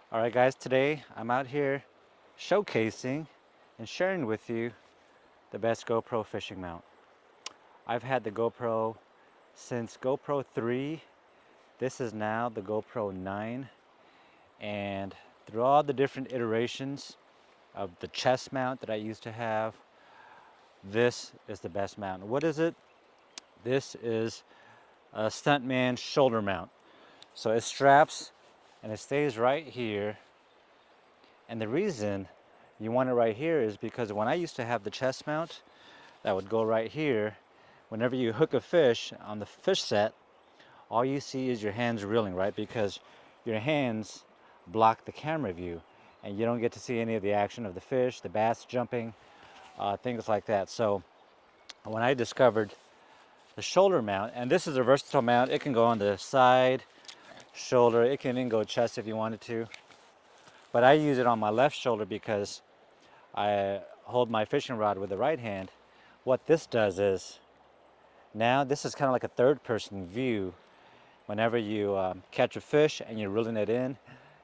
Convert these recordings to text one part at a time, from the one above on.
Alright guys, today I'm out here showcasing and sharing with you the best GoPro fishing mount. I've had the GoPro since GoPro 3. This is now the GoPro 9, and through all the different iterations of the chest mount that I used to have, this is the best mount. What is it? This is a Stuntman shoulder mount. So it straps and it stays right here. And the reason you want it right here is because when I used to have the chest mount that would go right here, whenever you hook a fish on the fish set, all you see is your hands reeling, right? Because your hands block the camera view and you don't get to see any of the action of the fish, the bass jumping, things like that. So when I discovered the shoulder mount, and this is a versatile mount, it can go on the side, shoulder, it can even go chest if you wanted to. But I use it on my left shoulder because I hold my fishing rod with the right hand. What this does is, now this is kind of like a third person view. Whenever you catch a fish and you're reeling it in,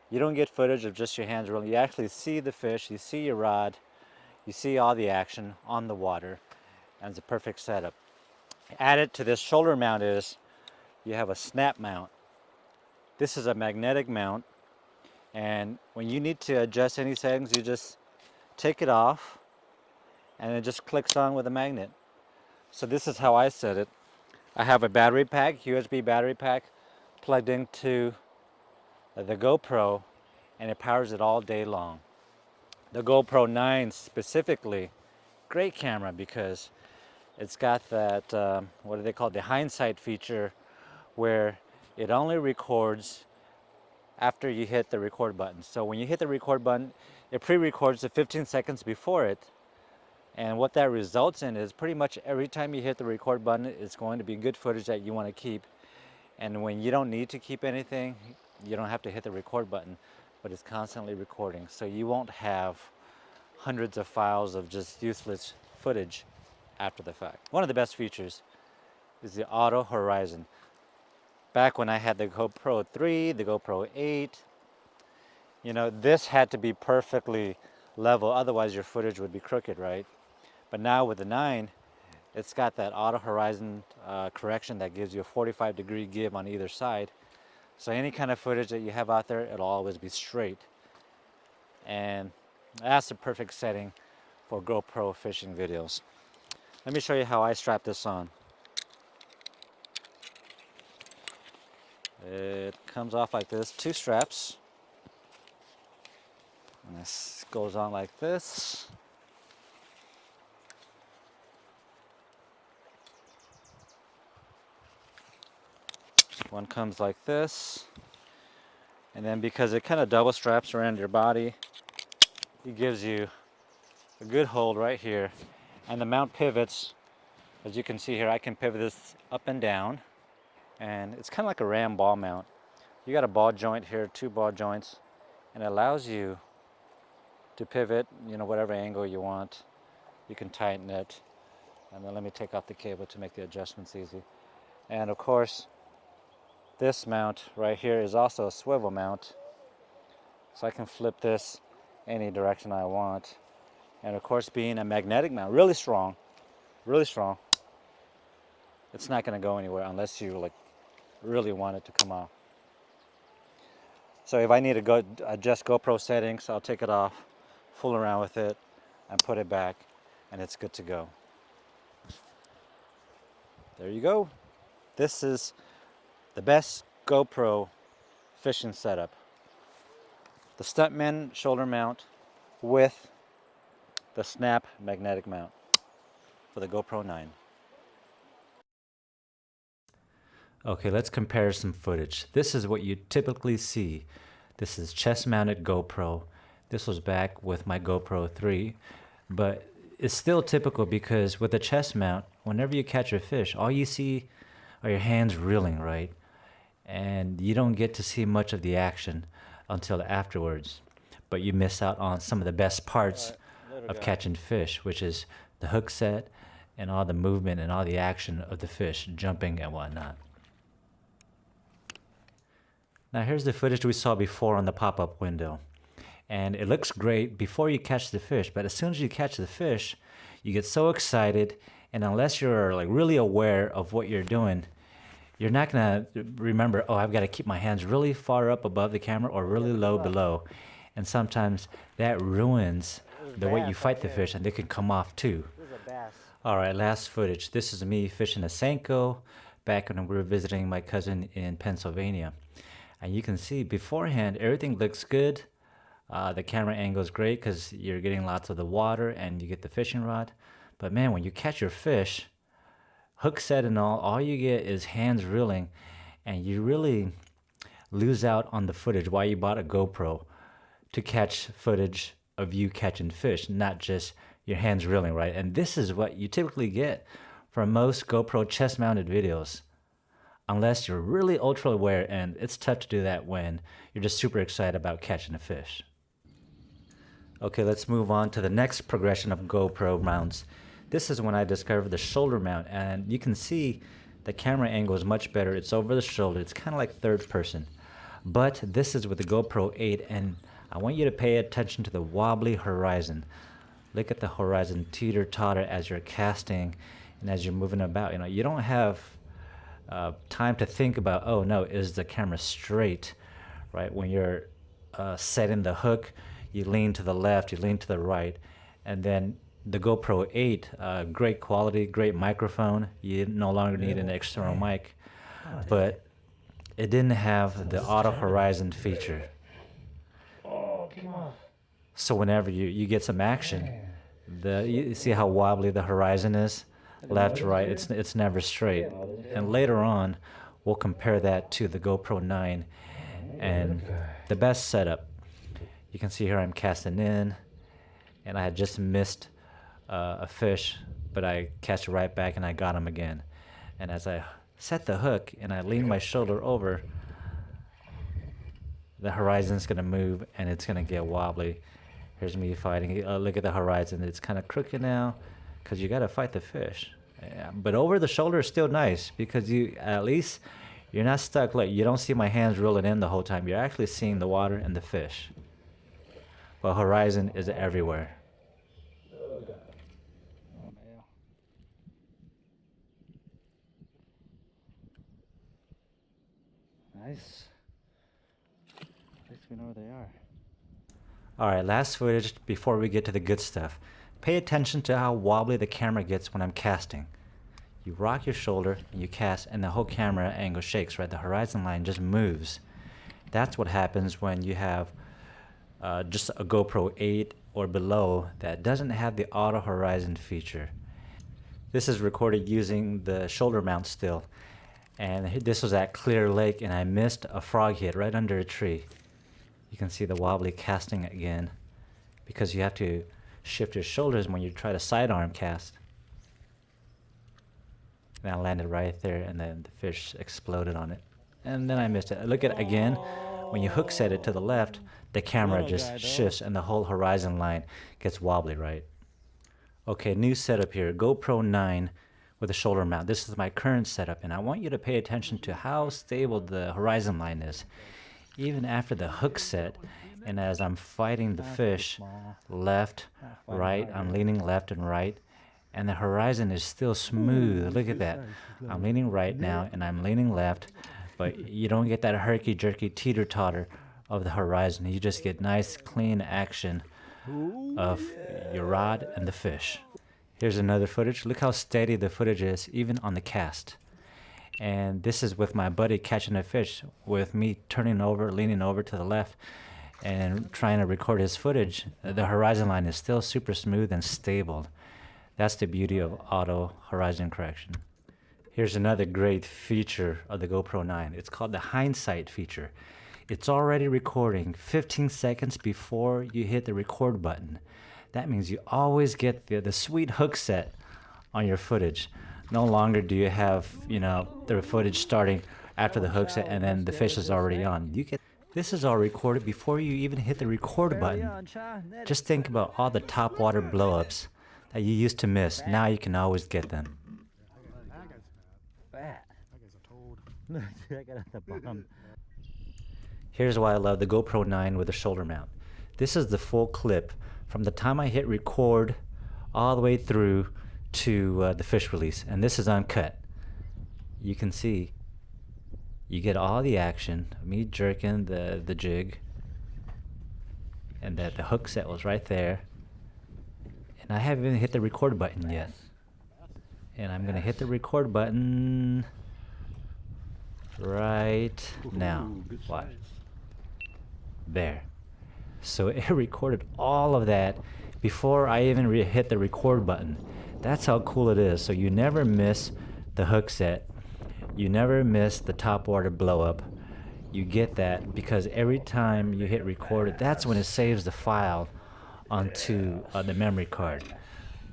you don't get footage of just your hands reeling. You actually see the fish, you see your rod, you see all the action on the water, and it's a perfect setup. Added to this shoulder mount is you have a snap mount. This is a magnetic mount, and when you need to adjust any settings, you just take it off and it just clicks on with a magnet. So this is how I set it. I have a battery pack, USB battery pack, plugged into the GoPro, and it powers it all day long. The GoPro 9 specifically, great camera because it's got that, what do they call it, the Hindsight feature, where it only records after you hit the record button. So when you hit the record button, it pre-records the 15 seconds before it. And what that results in is pretty much every time you hit the record button, it's going to be good footage that you want to keep. And when you don't need to keep anything, you don't have to hit the record button, but it's constantly recording. So you won't have hundreds of files of just useless footage after the fact. One of the best features is the auto horizon. Back when I had the GoPro 3, the GoPro 8, you know, this had to be perfectly level, otherwise your footage would be crooked, right? But now with the 9, it's got that auto horizon correction that gives you a 45-degree give on either side. So any kind of footage that you have out there, it'll always be straight. And that's the perfect setting for GoPro fishing videos. Let me show you how I strap this on. It comes off like this, 2 straps. And this goes on like this. One comes like this. And then because it kind of double straps around your body, it gives you a good hold right here. And the mount pivots, as you can see here, I can pivot this up and down. And it's kind of like a ram ball mount. You got a ball joint here, 2 ball joints, and it allows you to pivot, you know, whatever angle you want. You can tighten it. And then let me take off the cable to make the adjustments easy. And of course, this mount right here is also a swivel mount. So I can flip this any direction I want. And of course, being a magnetic mount, really strong, it's not going to go anywhere unless you like really want it to come off. So if I need to go adjust GoPro settings, I'll take it off, fool around with it, and put it back, and it's good to go. There you go. This is the best GoPro fishing setup. The Stuntman shoulder mount with the snap magnetic mount for the GoPro 9. Okay, let's compare some footage. This is what you typically see. This is chest-mounted GoPro. This was back with my GoPro 3, but it's still typical because with the chest mount, whenever you catch a fish, all you see are your hands reeling, right? And you don't get to see much of the action until afterwards. But you miss out on some of the best parts of catching fish, which is the hook set and all the movement and all the action of the fish jumping and whatnot. Now here's the footage we saw before on the pop-up window. And it looks great before you catch the fish, but as soon as you catch the fish, you get so excited, and unless you're like really aware of what you're doing, you're not gonna remember, oh, I've got to keep my hands really far up above the camera or really low below. And sometimes that ruins the way you fight the fish, and they can come off too. All right, last footage. This is me fishing a Senko back when we were visiting my cousin in Pennsylvania. And you can see beforehand, everything looks good. The camera angle is great because you're getting lots of the water and you get the fishing rod. But man, when you catch your fish, hook set and all you get is hands reeling, and you really lose out on the footage. Why you bought a GoPro to catch footage of you catching fish, not just your hands reeling, right? And this is what you typically get from most GoPro chest mounted videos, unless you're really ultra aware, and it's tough to do that when you're just super excited about catching a fish. Okay, let's move on to the next progression of GoPro mounts. This is when I discovered the shoulder mount, and you can see the camera angle is much better. It's over the shoulder. It's kind of like third person. But this is with the GoPro 8, and I want you to pay attention to the wobbly horizon. Look at the horizon teeter-totter as you're casting and as you're moving about. You know, you don't have time to think about, oh no, is the camera straight, right? When you're setting the hook, you lean to the left, you lean to the right, and then the GoPro 8, great quality, great microphone. You no longer need an external mic, but it didn't have the auto horizon feature. So whenever you get some action, you see how wobbly the horizon is, left to right. It's never straight. And later on, we'll compare that to the GoPro 9 and the best setup. You can see here I'm casting in, and I had just missed a fish, but I cast it right back and I got him again. And as I set the hook and I lean my shoulder over, the horizon's gonna move and it's gonna get wobbly. Here's me fighting. Look at the horizon. It's kind of crooked now because you gotta fight the fish. Yeah, but over the shoulder is still nice because at least you're not stuck. Like, you don't see my hands rolling in the whole time. You're actually seeing the water and the fish. But horizon is everywhere. Nice. At least we know where they are. Alright, last footage before we get to the good stuff. Pay attention to how wobbly the camera gets when I'm casting. You rock your shoulder and you cast, and the whole camera angle shakes, right? The horizon line just moves. That's what happens when you have just a GoPro 8 or below that doesn't have the auto horizon feature. This is recorded using the shoulder mount still. And this was at Clear Lake, and I missed a frog hit right under a tree. You can see the wobbly casting again because you have to shift your shoulders when you try to sidearm cast. And I landed right there, and then the fish exploded on it. And then I missed it. Look at it again. When you hook set it to the left, the camera just shifts and the whole horizon line gets wobbly, right? Okay, new setup here. GoPro 9 with a shoulder mount. This is my current setup, and I want you to pay attention to how stable the horizon line is. Even after the hook set, and as I'm fighting the fish, left, right, I'm leaning left and right, and the horizon is still smooth. Look at that. I'm leaning right now, and I'm leaning left, but you don't get that herky-jerky teeter-totter of the horizon. You just get nice, clean action of your rod and the fish. Here's another footage. Look how steady the footage is, even on the cast. And this is with my buddy catching a fish, with me turning over, leaning over to the left, and trying to record his footage. The horizon line is still super smooth and stable. That's the beauty of auto horizon correction. Here's another great feature of the GoPro 9. It's called the Hindsight feature. It's already recording 15 seconds before you hit the record button. That means you always get the sweet hook set on your footage. No longer do you have, the footage starting after the hook set and then the fish is already on. This is all recorded before you even hit the record button. Just think about all the top water blowups that you used to miss. Now you can always get them. Fat. I got the bottom. Here's why I love the GoPro 9 with the shoulder mount. This is the full clip from the time I hit record all the way through to the fish release, and this is uncut. You can see you get all the action, me jerking the jig, and that the hook set was right there, and I haven't even hit the record button yet. And I'm gonna hit the record button right now. Watch. There. So it recorded all of that before I even hit the record button. That's how cool it is. So you never miss the hook set. You never miss the top water blow up. You get that because every time you hit record, that's when it saves the file onto the memory card.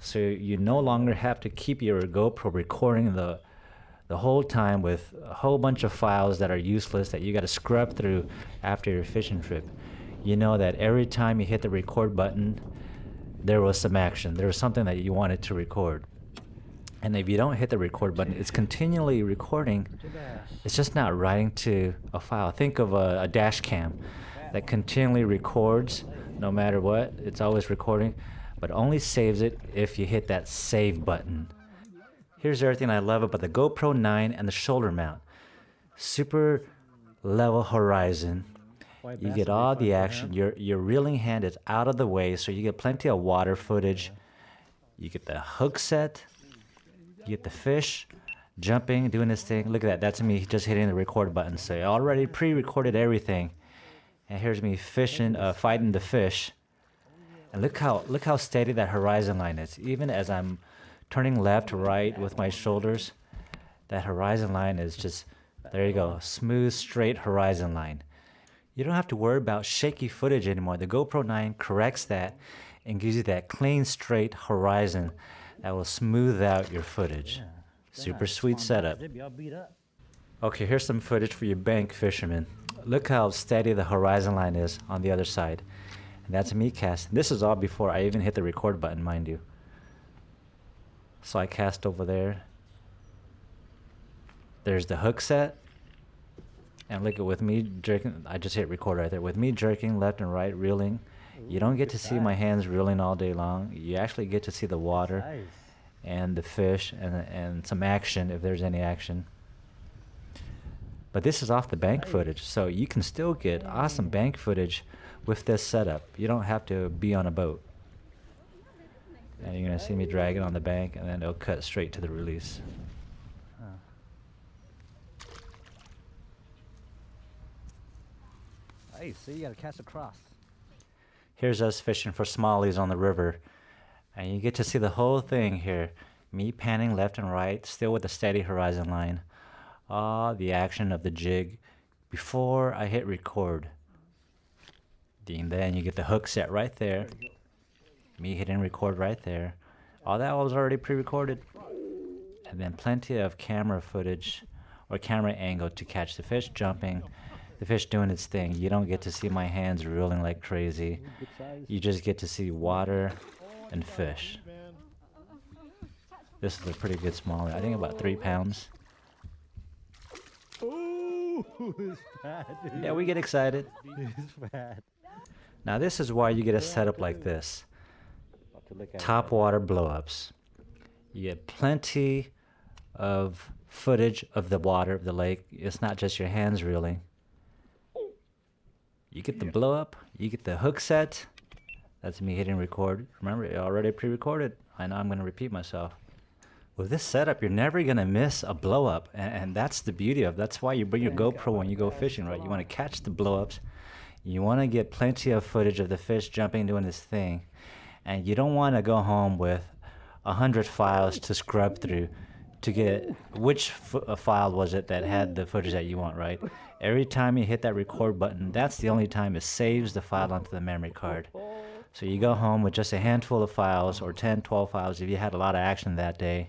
So you no longer have to keep your GoPro recording the whole time with a whole bunch of files that are useless that you got to scrub through after your fishing trip. You know that every time you hit the record button, there was some action. There was something that you wanted to record. And if you don't hit the record button, it's continually recording. It's just not writing to a file. Think of a dash cam that continually records no matter what. It's always recording, but only saves it if you hit that save button. Here's everything I love about the GoPro 9 and the shoulder mount. Super level horizon. You get all the action. Your reeling hand is out of the way, so you get plenty of water footage. You get the hook set. You get the fish jumping, doing this thing. Look at that. That's me just hitting the record button. So I already pre-recorded everything. And here's me fishing, fighting the fish. And look how steady that horizon line is. Even as I'm turning left to right with my shoulders, that horizon line is just, there you go, smooth, straight horizon line. You don't have to worry about shaky footage anymore. The GoPro 9 corrects that and gives you that clean, straight horizon that will smooth out your footage. Super sweet setup. Okay, here's some footage for you bank fishermen. Look how steady the horizon line is on the other side. And that's me casting. This is all before I even hit the record button, mind you. So I cast over there. There's the hook set. And look at with me jerking, I just hit record right there. With me jerking left and right, reeling. You don't get to see my hands reeling all day long. You actually get to see the water and the fish and some action if there's any action. But this is off the bank footage, so you can still get awesome bank footage with this setup. You don't have to be on a boat. And you're gonna see me drag it on the bank, and then it'll cut straight to the release. Hey, so you gotta cast across. Here's us fishing for smallies on the river, and you get to see the whole thing here. Me panning left and right, still with a steady horizon line. The action of the jig before I hit record. And then you get the hook set right there. Me hitting record right there. All that was already pre-recorded. And then plenty of camera footage or camera angle to catch the fish jumping, the fish doing its thing. You don't get to see my hands reeling like crazy. You just get to see water and fish. This is a pretty good smallie. I think about 3 pounds. Oh, it's fat, dude. Yeah, we get excited. It's fat. Now this is why you get a setup like this. Top water blow-ups. You get plenty of footage of the water of the lake. It's not just your hands reeling. You get the blow-up. You get the hook set. That's me hitting record. Remember, it already pre-recorded. I know I'm going to repeat myself. With this setup, you're never going to miss a blow-up. And that's the beauty of it. That's why you bring your GoPro when you go fishing, right? You want to catch the blow-ups. You want to get plenty of footage of the fish jumping, doing this thing. And you don't want to go home with 100 files to scrub through to get which file was it that had the footage that you want, right? Every time you hit that record button, that's the only time it saves the file onto the memory card. So you go home with just a handful of files, or 10, 12 files if you had a lot of action that day.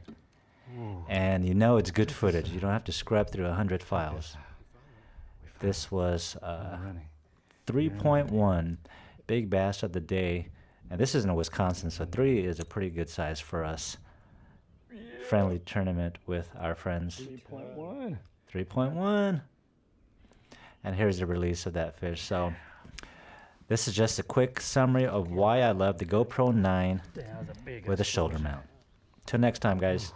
And you know it's good footage. You don't have to scrub through 100 files. This was 3.1 big bass of the day. And this is in Wisconsin, so 3 is a pretty good size for us. Friendly tournament with our friends. 3.1. 3.1. And here's the release of that fish. So this is just a quick summary of why I love the GoPro 9 with a shoulder mount. Till next time, guys.